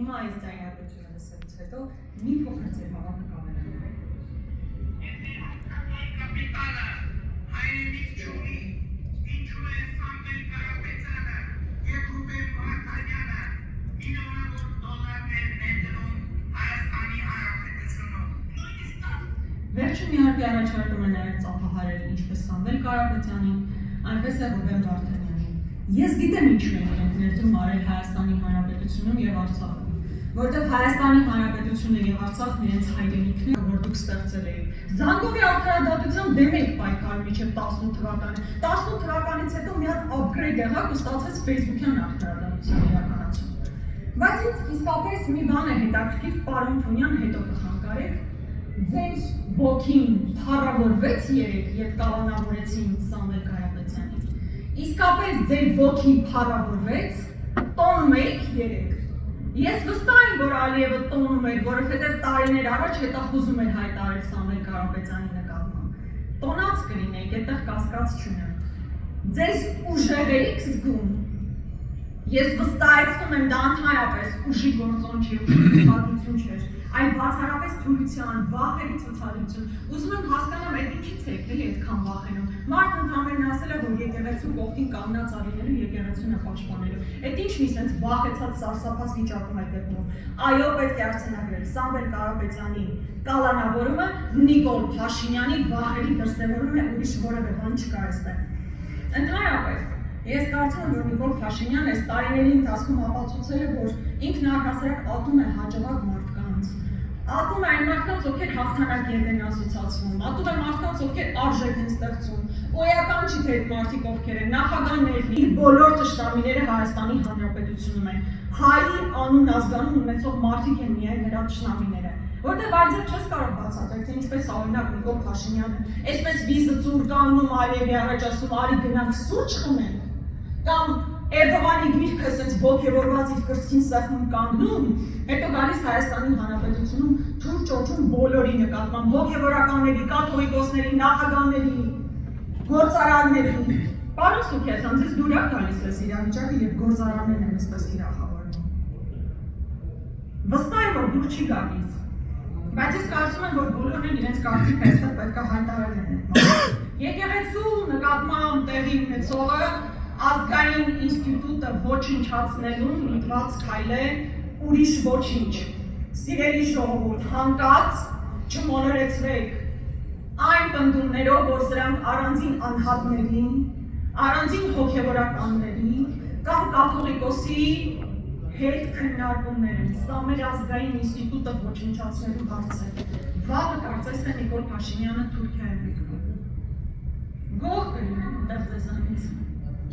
հիմա այս ձայնագրությունը լսելուց հետո մի փոքր ձեր հավաքը կամենանա։ Կապիտալը հայրենիք չունի, ինչու է Սամվել Կարապետյանը և Ռուբեն Վարդանյանը միլիոնավոր դոլարներ ներդնում Հայաստանի Հանրապետությունում։ Վերջում իհարկե առաջարկում է նաև ծափահարել ինչպես Սամվել Կարապետյանին, այնպես էլ Ռուբեն Վարդանյանին։ Ես գիտեմ ինչու են իրենք ներդրում արել Հայաստանի Հանրապետությունում և Արցախում, որտեղ Հայաստանի Հանրապետությունը և Արցախն իրենց հայրենիքն են, որ դուք ստեղծել եք։ Զանգովի արդարադատության դեմ եք պայքարում մինչև 18 թվականը։ 18 թվականից հետո մի հատ upgrade եղավ ու ստացվեց Facebook-յան արդարադատության իրականացում։ Բայց ինձ իսկապես մի բան է հետաքրքիր, պարոն Թունյան, հետո կխանգարեք։ Ձեր ոգին փառավորվեց երեկ, երբ կալանավորեցին Սամվել Կարապետյանին։ Իսկապես ձեր ոգին փառավորվեց, տոնում եք երեկ։ Ես վստահ եմ, որ Ալիևը տոնում էր, որովհետև տարիներ առաջ հետախուզում էր հայտարարել Սամվել Կարապետյանի նկատմամբ։ Տոնած կլինեիք, այդտեղ կասկած չունեմ։ Ձեզ ուժեղ էիք զգում։ Ես վստահեցնում եմ, դա ընդհանրապես ուժի գործոն չէ, ուժի չէր, այլ բացառապես թուլության, վախերի ցուցադրություն։ Ուզում եմ հասկանամ, այդ ինչից եք էլի այդքան վախենում։ Մարդն ընդհանրապես ասել է, որ եկեղեցու կողքին կանգնած արինելու եկեղեցուն է պաշտպանելու։ Այդ ինչ մի sense վախեցած սարսափած վիճակում է գտնում։ Այո, պետք է արձանագրել Սամվել Կարապետյանի կալանավորումը Նիկոլ Փաշինյանի վախերի դրսևորում է, ուրիշ որևէ բան չկա այստեղ։ Ընդհանրապես ես կարծում եմ, որ Նիկոլ Փաշինյանը այս տարիների ընթացքում ապացուցել է, որ ինքն առհասարակ ատում է հաջողակ մարդկանց։ Ատում է այն մարդկանց, ովքեր հաղթանակ ետք են ասոցացվում, ատում է մարդկանց, ովքեր արժեք են ստեղծում։ Գոյական չի թե այդ մարդիկ ովքեր են, նախագահներն իր բոլոր թշնամիները Հայաստանի Հանրապետությունում են։ Հայի անուն ազգանուն ունեցող մարդիկ են միայն նրա թշնամիները։ Որտեղ այդպես չես կարող բացատրել, թե ինչպես օրինակ Նիկոլ Փաշինյանը, այսպես վիզը ծուր կանգնում Ալիևի առաջ ասում, արի գնանք սուրճ խմենք, կամ Էրդողանի գիրքը ասենց ոգևորված իր կրծքին սեղմում կանգնում, հետո գալիս Հայաստանի Հանրապետությունում թուր ճոճում բոլորի նկատմամբ, ոգևորականների, կաթողիկոսների, նախագահների, գործարարների։ Պարոն Սուքիասյան, ձեզ դուր է գալիս այս իրավիճակը, երբ գործարաններն են այսպես թիրախավորվում։ Վստահ եմ, որ դուր չի գալիս, բայց ես կարծում եմ, որ բոլորն են իրենց կարծիքը այստեղ պետք է հայտարարեն։ Եկեղեցու նկատմամբ տեղի ունեցողը ազգային ինստիտուտը ոչնչացնելու միտված քայլ է, ուրիշ ոչինչ։ Սիրելի ժողովուրդ, հանկարծ չմոլորեցրեք այն պնդումներով, որ սրանք առանձին անհատների, առանձին հոգևորականների կամ կաթողիկոսի հետ քննարկումներ են։ Սա մեր ազգային ինստիտուտը ոչնչացնելու հարց է։ Վաղը կարծես թե Նիկոլ Փաշինյանը Թուրքիայում է գնում։ Գող կլինեն այդտեղ ձեզանից։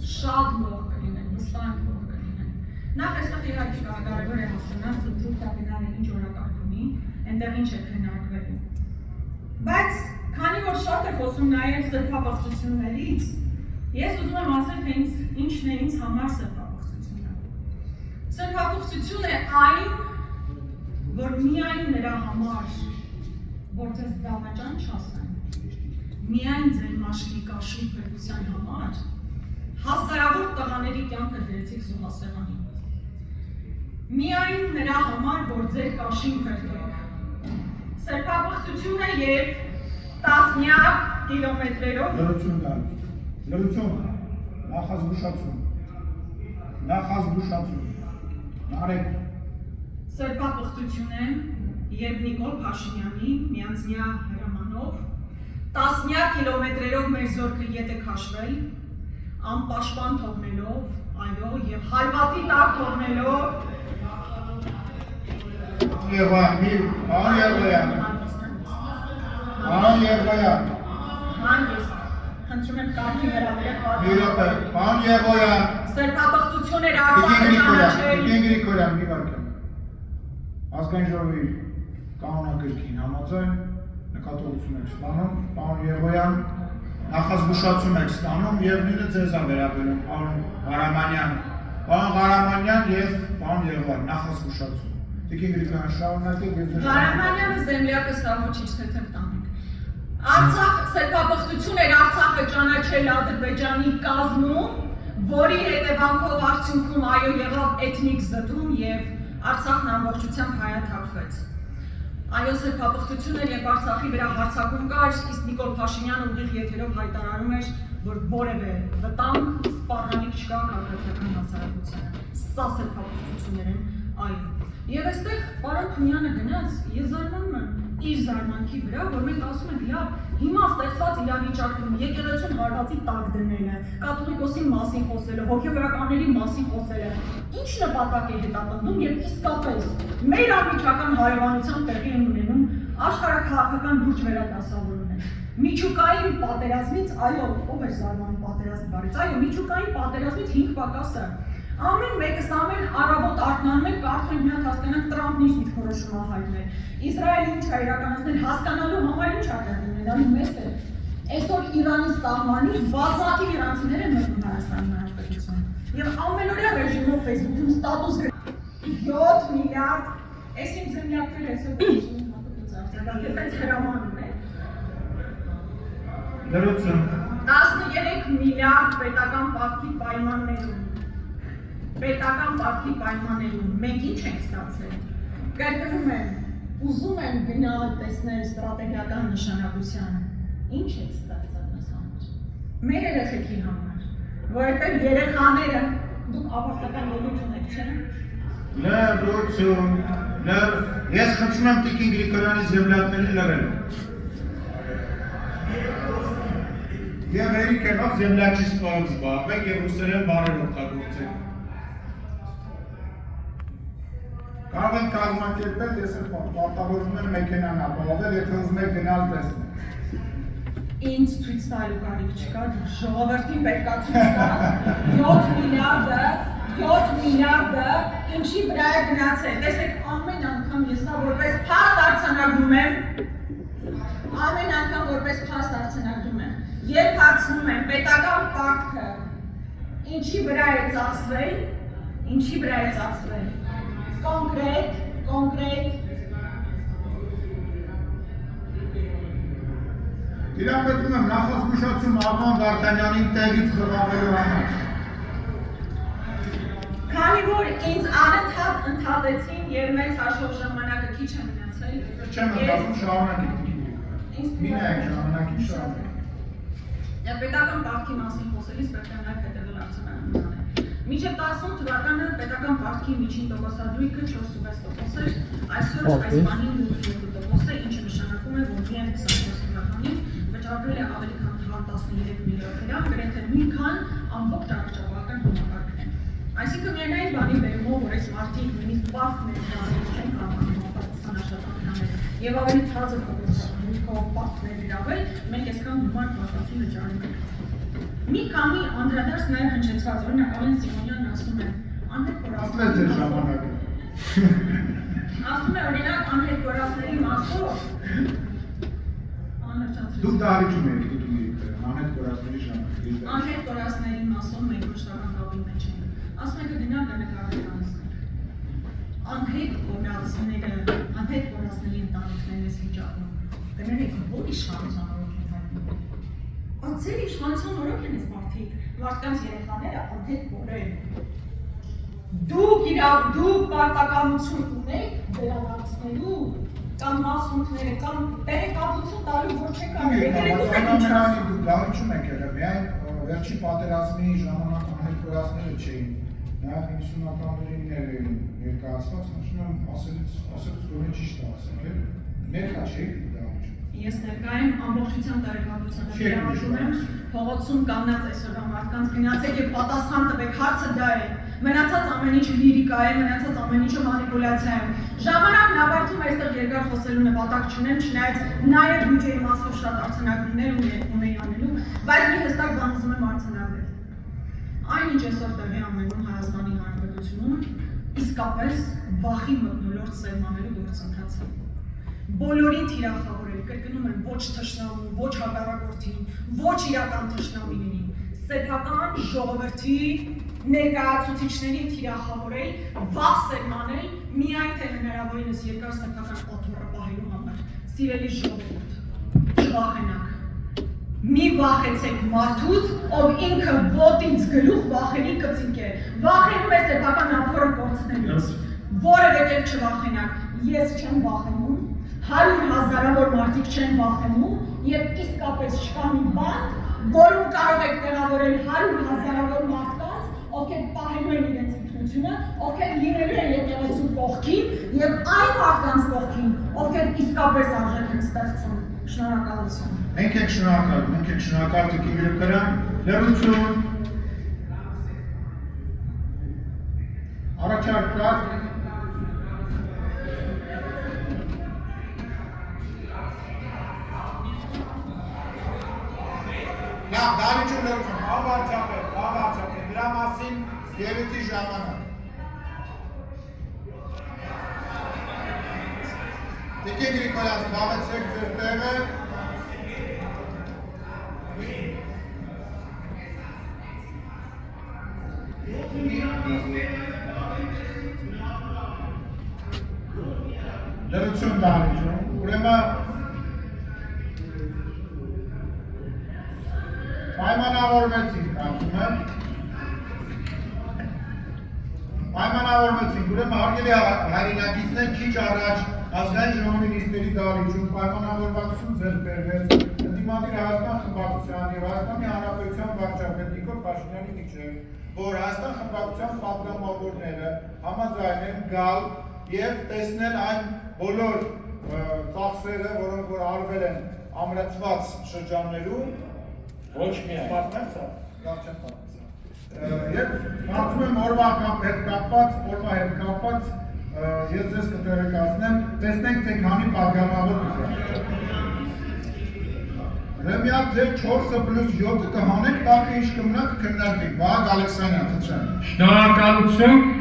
Շատ գող կլինեն, վստահ գող կլինեն։ Նախ այստեղ իհարկե կարևոր է հասկանալ, թե Թուրքիան ինչ օրակարգ ունի, այնտեղ ինչ է քննարկվելու։ Բայց քանի որ շատ է խոսում նաև սրբապղծություններից, ես ուզում եմ ասել, թե ինչն է ինձ համար սրբապղծությունը։ Սրբապղծություն է այն, որ միայն նրա համար, որ ձեզ դավաճան չասեն, միայն ձեր մաշկի կաշի փրկության համար, հազարավոր տղաների կյանքը դրեցիք զոհասեղանին։ Միայն նրա համար, որ ձեր կաշին փրկեք։ Սրբապղծություն է, երբ տասնյակ կիլոմետրերով լրություն, նախազգուշացում, նարեկ։ Սրբապղծություն է, երբ Նիկոլ Փաշինյանի միանձնյա հրամանով տասնյակ կիլոմետրերով մեր զորքը ետ է քաշվել, անպաշտպան թողնելով, այո, եւ հարվածի տակ թողնելով Պարոն Եղոյան, խնդրում եմ կարգի վերաբերյալ Պարոն Եղոյան, սրբապղծություն էր Արցախը ճանաչել։ Տիկին Գրիգորյան, մի վարքան, ազգային ժողովի կանոնակարգին համաձայն նկատողություն եք ստանում, պարոն Եղոյան, նախազգուշացում եք ստանում և նույնը ձեզ է վերաբերում, պարոն Ղարամանյան և պարոն Եղոյան, նախազգուշացում։ Տիկին Գրիգորյան, շարունակեք և ձեզ Ղարամանյանը զեմլյակը սա ոչինչ թեթև տանենք։ Արցախ սրբապղծություն էր Արցախը ճանաչել Ադրբեջանի կազմում, որի հետևանքով արդյունքում այո եղավ էթնիկ զտում և Արցախն ամբողջությամբ հայաթափվեց։ Այո, սեփապղծություն էր, երբ Արցախի վրա հարձակում կար, իսկ Նիկոլ Փաշինյանը ուղիղ եթերով հայտարարում էր, որ որևէ վտանգ սպառնալիք չկա քաղաքացիական հասարակությանը։ Սա սեփապղծություններ են, այո։ Եվ այստեղ պարոն Թունյանը գնաց, ես զարմանում եմ իր զարմանքի վրա, որ մենք ասում ենք, լավ, հիմա ստեղծված իրավիճակում եկեղեցուն հարվածի տակ դնելը, կաթոլիկոսի մասին խոսելը, հոգևորականների մասին խոսելը, ինչ նպատակ է հետապնդում եւ իսկապես մեր անմիջական հարևանությամբ տեղի են ունենում աշխարհաքաղաքական լուրջ վերադասավորումներ։ Միջուկային պատերազմից, այո, ով էր զարմանում պատերազմի բառից, այո, միջուկային պատերազմից 5 պակասը ամեն մեկս ամեն առավոտ արթնանում ենք, կարդում ենք մի հատ հասկանանք Տրամփն ինչ դիրքորոշում հայտնել։ Իսրայելը ինչ է իրականացնել, հասկանալու համար ինչ ակադեմիան դառնում մեծ է։ Այսօր Իրանի սահմանից բազմաթիվ իրանցիներ են մտնում Հայաստանի Հանրապետություն։ Եվ ամենօրյա ռեժիմով Facebook-ում ստատուս 7 միլիարդ, այսինքն զենյակներ այսօր հատուկից հրամանում է։ Դրություն 13 միլիարդ պետական պարտքի պայմաններում։ Պետական պարտքի պայմաններում մենք ինչ ենք ստացել։ Կրկնում եմ, ուզում եմ գնալ տեսնել ստրատեգիական նշանակությանը։ Ինչ ենք ստացել մեզ համար։ Մեր երեխեքի համար, որովհետև երեխաները դուք ավարտական ելույթ ունեք, չէ՞։ Լրություն, ես խնդրում եմ Տիկին Գրիգորյանի զեմլյակներին լրել։ Եվ հերիք եղավ զեմլյակի զբաղվեք և ռուսերեն բառեր օգտագործեք։ Կարող են կազմակերպել, ես պարտավորվում եմ մեքենան ապահովել, եթե ուզում եք գնալ տեսնել։ Ինձ ցույց տալու կարիք չկա, ժողովրդին պետք է ցույց տա 7 միլիարդը ինչի վրա է գնացել։ Տեսեք, ամեն անգամ ես նա որպես փաստ արձանագրում եմ, երբ հարցնում եմ պետական պարտքը ինչի վրա է ծախսվել, կոնկրետ Իրապետում եմ նախազգուշացում Արման Վարդանյանին տեղից խղավելու համար։ Քանի որ ինձ անընդհատ ընդհատեցին եւ մեծ հաշվով ժամանակը քիչ է մնացել, Չեմ ընդհատում շարունակեք։ Մինայք ժամանակի շարունակեք։ Պետական պարտքի մասին խոսելիս պետք է նաև հետևել արձանագրմանը։ Մինչև 18 թվականը պետական պարտքի միջին տոկոսադրույքը 4.6% էր, այսօր այս բանին 8%, ինչը նշանակում է, որ միայն 24 թվականին վճարվել է ավելի քան 13 միլիոն դրամ, գրեթե նույնքան ամբողջ առողջապահական համակարգն է։ Այսինքն միայն բանի բերումով, որ այս մարդիկ նույնիսկ պարտքներ չեն կարողանում պատասխանաշատանքանել եւ ավելի ցածր կողմով պարտքներ գրավել, մենք այսքան գումար փոխանցում չանենք։ Մի քանի անդրադարձ նաև հնչեցված, օրինակ Ալեն Սիմոնյանն ասում է, անհետ կորածների մասով, Դուք դահլիճում եք դուք անհետ կորածների ժամանակ։ Անհետ կորածների մասով մենք մշտական կապի մեջ ենք։ Ասում եք դինակ նկարահանումներ։ Անհետ կորածների ընտանիքներն այս վիճակում։ Կներեք, որ իշխանության օրոք են հայտնվում։ Ձեր իշխանության օրոք են այս մարդկանց երեխաները անհետ կորել։ Դուք պարտականություն ունեք վերադարձնելու կամ մասունքները կամ տեղեկատվություն տալու, որ չեք Դուք դահլիճում եք եղել, միայն վերջի պատերազմի ժամանակ անհետ կորածները չէին։ Նաև 50-ականներին ներկայացված, նշում եմ ասելուց գոնե ճիշտ ասեք, ներկա չէիք դահլիճում։ Ես ներկա եմ ամբողջությամբ տեղեկատվությանը վերահսում եմ, փողոցում կանգնած այսօրվա մարդկանց գնացեք եւ պատասխան տվեք, հարցը դա է։ Մնացած ամեն ինչ լիրիկա է, մնացած ամեն ինչը մանիպուլյացիա է։ Ժամանակն ավարտում է այստեղ երկար խոսելու նպատակ չունեմ, չնայած նաև բյուջեի մասով շատ արձանագրումներ ունեի անելու, բայց մի հստակ բան ուզում եմ արձանագրել։ Այն ինչ այսօր տեղի ունենում Հայաստանի Հանրապետությունում, իսկապես վախի մթնոլորտ սերմանելու գործընթաց է։ Բոլորին թիրախավորել, կրկնում եմ, ոչ թշնամու, ոչ հակառակորդին, ոչ իրական թշնամիներին, սեփական ժողովրդի ներկայացուցիչներին թիրախավորել, վախ սերմանել, միայն թե հնարավորինս երկար սեփական պատվոռը պահելու համար։ Սիրելի ժողովուրդ, չվախենաք։ Մի վախեցեք մարդուց, ով ինքը ոտից գլուխ վախերի կծիկ է, վախենում է սեփական ապորը կորցնելուց։ որևէ կերպ չվախենաք, ես չեմ վախենում, 100,000-ավոր մարդիկ չեն վախենում եւ իսկապես չկա մի բան, որում կարող եք տեղավորել 100,000-ավոր մարդկանց, ովքեր պահելու են իրենց ինքնությունը, ովքեր լինելու են եկեղեցու կողքին եւ այն մարդկանց կողքին, ովքեր իսկապես արժեք են ստեղծում։ Շնորհակալություն։ Մենք եք շնորհակալ Տիկին Գրիգորյան, լրություն, առաջարկած Լավ, դարիճում լրություն, ավարջապետ, դրա մասին ելույթի ժամանակ։ Տիկին Գրիգորյան, զբաղեցրեք ձեր տեղը։ Լրություն դարիճում, ուրեմն պայմանավորվեցինք, կարծում եմ, ուրեմն հարգելի հայրենակիցներ քիչ առաջ ազգային ժողովի նիստերի դահլիճում պայմանավորվածություն ձեռք բերվեց ընդդիմադիր Հայաստան խմբակցության եւ Հայաստանի Հանրապետության վարչապետ Նիկոլ Փաշինյանի միջեւ, որ Հայաստան խմբակցության պատգամավորները համաձայն են գալ եւ տեսնել այն բոլոր ծախսերը, որոնք որ արվել են ամրացված շրջաններում, Ոչ միայն։ պատմեցա, լավ չեմ պատմեցա։ Եվ կարծում եմ օրվա հետ կապված ես ձեզ կտեղեկացնեմ, տեսնենք թե քանի պատգամավոր կա։ Ուրեմն ձեր 4-ը պլյուս 7-ը կհանենք, տակը ինչ կմնա կքննարկենք։ Վահագն Ալեքսանյան, խնդրեմ։ Շնորհակալություն։